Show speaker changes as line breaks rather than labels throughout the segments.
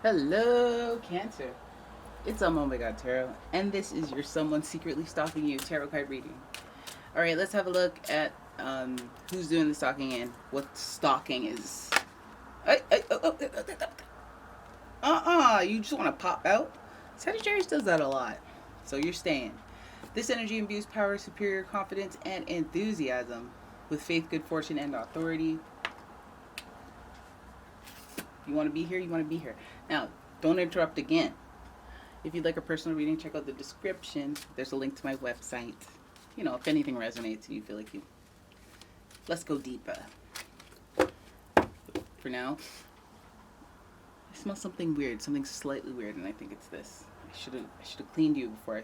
Hello, Cancer. It's umomgtarot, and this is your someone secretly stalking you tarot card reading. All right, let's have a look at who's doing the stalking and what stalking is. You just want to pop out? Sagittarius does that a lot, so you're staying. This energy imbues power, superior confidence, and enthusiasm with faith, good fortune, and authority. You want to be here? You want to be here. Now, don't interrupt again. If you'd like a personal reading, check out the description. There's a link to my website. You know, if anything resonates and you feel like you... Let's go deeper. For now, I smell something weird, something slightly weird, and I think it's this. I should have cleaned you before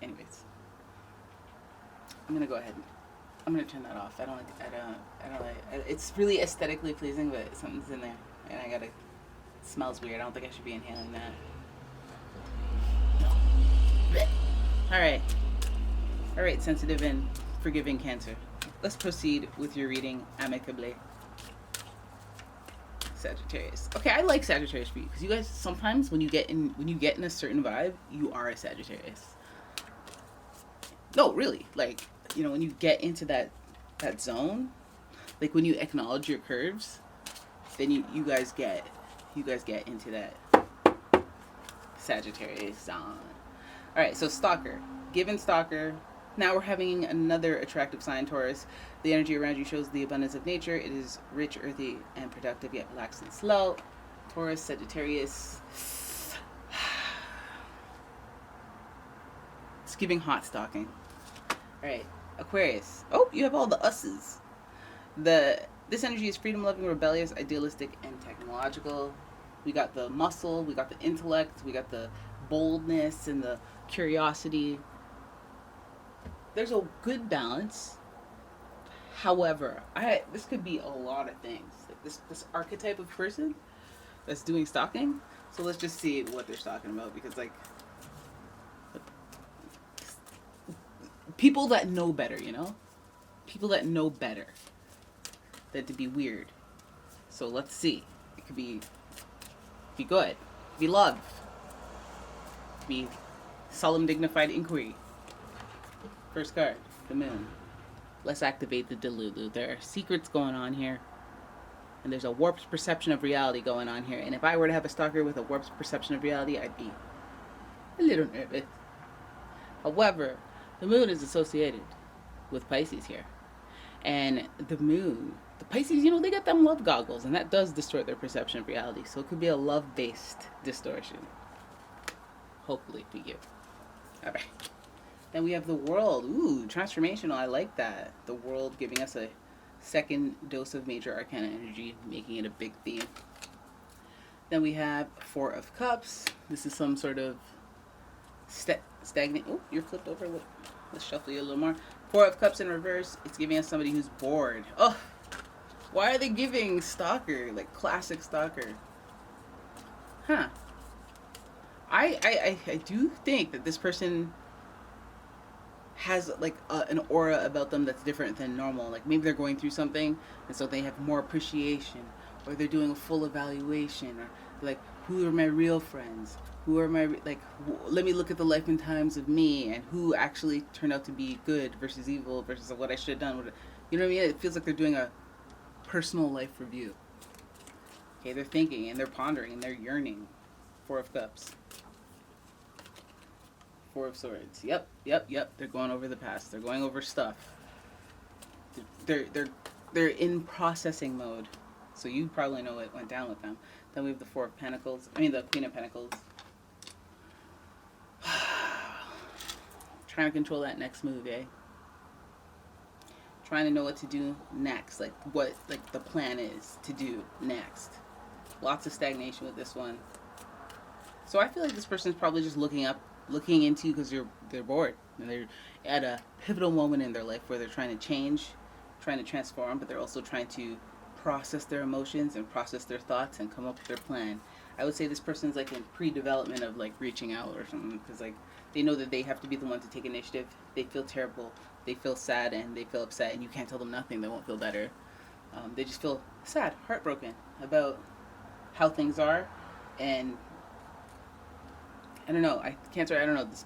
Anyways, I'm gonna go ahead. I'm gonna turn that off. I don't like. It's really aesthetically pleasing, but something's in there, and it smells weird. I don't think I should be inhaling that. All right, sensitive and forgiving Cancer. Let's proceed with your reading amicably. Sagittarius. Okay, I like Sagittarius for you because you guys sometimes when you get in a certain vibe, you are a Sagittarius. No, really, like, you know, when you get into that zone, like when you acknowledge your curves, then you guys get into that Sagittarius zone. All right, so stalker, given stalker. Now we're having another attractive sign, Taurus. The energy around you shows the abundance of nature. It is rich, earthy, and productive, yet relaxed and slow. Taurus, Sagittarius. It's giving hot stalking. All right, Aquarius. Oh, you have all the us's. This energy is freedom-loving, rebellious, idealistic, and technological. We got the muscle, we got the intellect, we got the boldness and the curiosity. There's a good balance. However, this could be a lot of things. Like this archetype of person that's doing stalking. So let's just see what they're talking about, because like people that know better, you know? People that know better than to be weird. So let's see. It could be good. Be love. Be solemn, dignified inquiry. First card, the moon. Let's activate the Delulu. There are secrets going on here. And there's a warped perception of reality going on here. And if I were to have a stalker with a warped perception of reality, I'd be a little nervous. However, the moon is associated with Pisces here. And the moon, the Pisces, you know, they got them love goggles. And that does distort their perception of reality. So it could be a love-based distortion. Hopefully for you. All right. Then we have the world. Ooh, transformational. I like that. The world giving us a second dose of major arcana energy, making it a big theme. Then we have Four of Cups. This is some sort of stagnant. Oh, you're flipped over. Let's shuffle you a little more. Four of Cups in reverse. It's giving us somebody who's bored. Oh, why are they giving stalker? Like classic stalker. Huh. I do think that this person has like an aura about them that's different than normal. Like maybe they're going through something and so they have more appreciation, or they're doing a full evaluation, or like, who are my real friends, who are my let me look at the life and times of me and who actually turned out to be good versus evil versus what I should have done. You know what I mean? It feels like they're doing a personal life review. Okay, they're thinking and they're pondering and they're yearning. Four of Cups. Four of Swords. Yep. They're going over the past. They're going over stuff. They're in processing mode. So you probably know what went down with them. Then we have the Four of Pentacles. I mean the Queen of Pentacles. Trying to control that next move, eh? Trying to know what to do next. Like what the plan is to do next. Lots of stagnation with this one. So I feel like this person's probably just looking into you because they're bored and they're at a pivotal moment in their life where they're trying to change, trying to transform, but they're also trying to process their emotions and process their thoughts and come up with their plan. I would say this person's like in pre-development of like reaching out or something, because like they know that they have to be the one to take initiative. They feel terrible, they feel sad, and they feel upset, and you can't tell them nothing. They won't feel better. They just feel sad, heartbroken about how things are, And I don't know. Cancer, I don't know. It's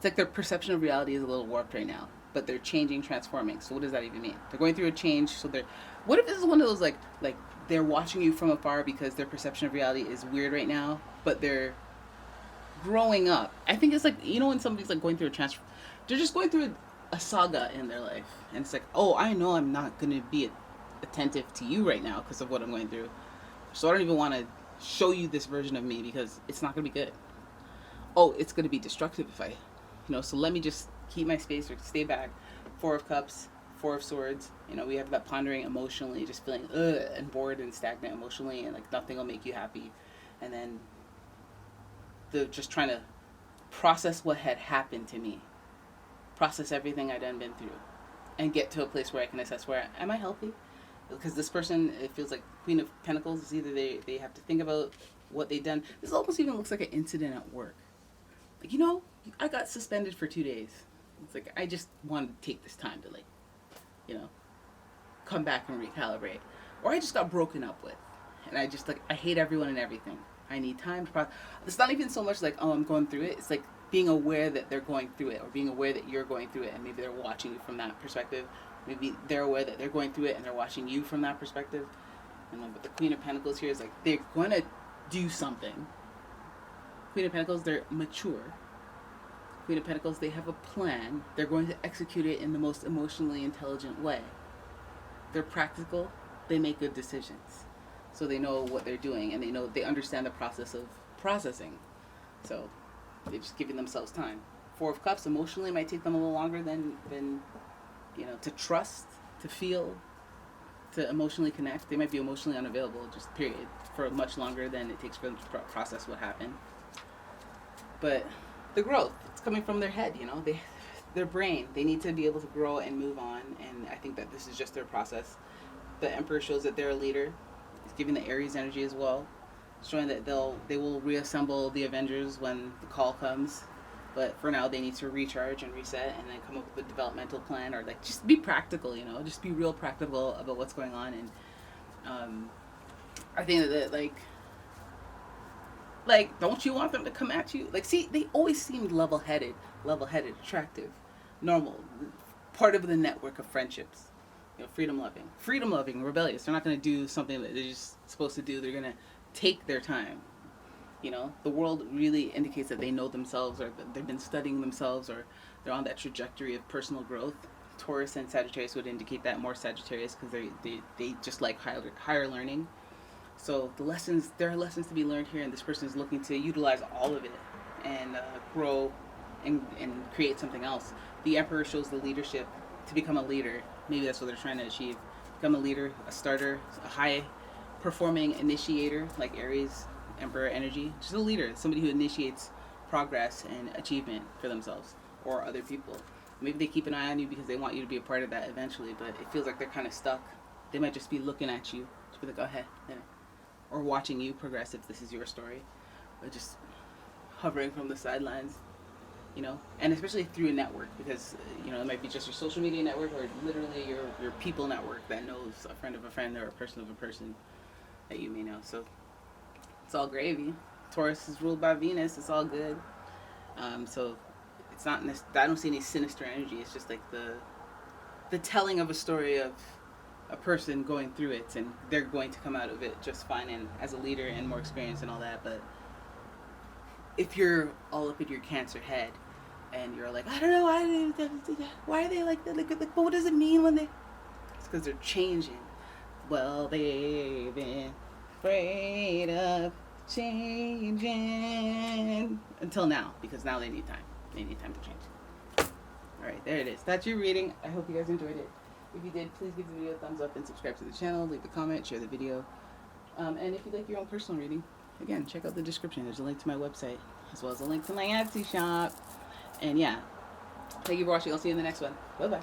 like their perception of reality is a little warped right now, but they're changing, transforming. So what does that even mean? They're going through a change. So they're. What if this is one of those like they're watching you from afar because their perception of reality is weird right now, but they're growing up. I think it's like, you know, when somebody's like going through a transfer, they're just going through a saga in their life, and it's like, oh, I know I'm not gonna be attentive to you right now because of what I'm going through, so I don't even want to show you this version of me because it's not gonna be good. Oh, it's gonna be destructive if I, so let me just keep my space or stay back. Four of Cups, Four of Swords. We have that pondering emotionally, just feeling and bored and stagnant emotionally, and like nothing will make you happy, and then the just trying to process what had happened to me, process everything I'd done been through, and get to a place where I can assess where am I healthy? Because this person, it feels like Queen of Pentacles is either they have to think about what they've done. This almost even looks like an incident at work. Like, I got suspended for 2 days. It's like, I just wanted to take this time to come back and recalibrate. Or I just got broken up with. And I just I hate everyone and everything. I need time to process. It's not even so much like, oh, I'm going through it. It's like being aware that they're going through it, or being aware that you're going through it, and maybe they're watching you from that perspective. Maybe they're aware that they're going through it and they're watching you from that perspective. And but the Queen of Pentacles here is like, they're going to do something. Queen of Pentacles, they're mature. Queen of Pentacles, they have a plan. They're going to execute it in the most emotionally intelligent way. They're practical. They make good decisions. So they know what they're doing, and they understand the process of processing. So they're just giving themselves time. Four of Cups, emotionally might take them a little longer than to trust, to feel, to emotionally connect. They might be emotionally unavailable, just period, for much longer than it takes for them to process what happened. But the growth, it's coming from their head, their brain. They need to be able to grow and move on, and I think that this is just their process. The Emperor shows that they're a leader. It's giving the Aries energy as well, showing that they will reassemble the Avengers when the call comes. But for now, they need to recharge and reset, and then come up with a developmental plan, or just be practical, just be real practical about what's going on. And I think that don't you want them to come at you? See, they always seemed level-headed, attractive, normal, part of the network of friendships. Freedom-loving, rebellious. They're not going to do something that they're just supposed to do. They're going to take their time. The world really indicates that they know themselves, or that they've been studying themselves, or they're on that trajectory of personal growth. Taurus and Sagittarius would indicate that, more Sagittarius, because they just like higher learning. So there are lessons to be learned here, and this person is looking to utilize all of it and grow and create something else. The Emperor shows the leadership to become a leader. Maybe that's what they're trying to achieve. Become a leader, a starter, a high-performing initiator, like Aries, Emperor energy. Just a leader, somebody who initiates progress and achievement for themselves or other people. Maybe they keep an eye on you because they want you to be a part of that eventually, but it feels like they're kind of stuck. They might just be looking at you, just be like, oh, hey, or watching you progress if this is your story, or just hovering from the sidelines, and especially through a network, because it might be just your social media network, or literally your people network that knows a friend of a friend or a person of a person that you may know. So it's all gravy. Taurus is ruled by Venus. It's all good. So it's not. I don't see any sinister energy. It's just like the telling of a story of a person going through it, and they're going to come out of it just fine, and as a leader and more experience and all that. But if you're all up in your Cancer head and you're like, I don't know, why are they like that? Like, what does it mean when they? It's because they're changing. Well, they've been afraid of changing until now, because now they need time. They need time to change. All right, there it is. That's your reading. I hope you guys enjoyed it. If you did, please give the video a thumbs up and subscribe to the channel. Leave a comment, share the video. And if you'd like your own personal reading, again, check out the description. There's a link to my website, as well as a link to my Etsy shop. And yeah, thank you for watching. I'll see you in the next one. Bye-bye.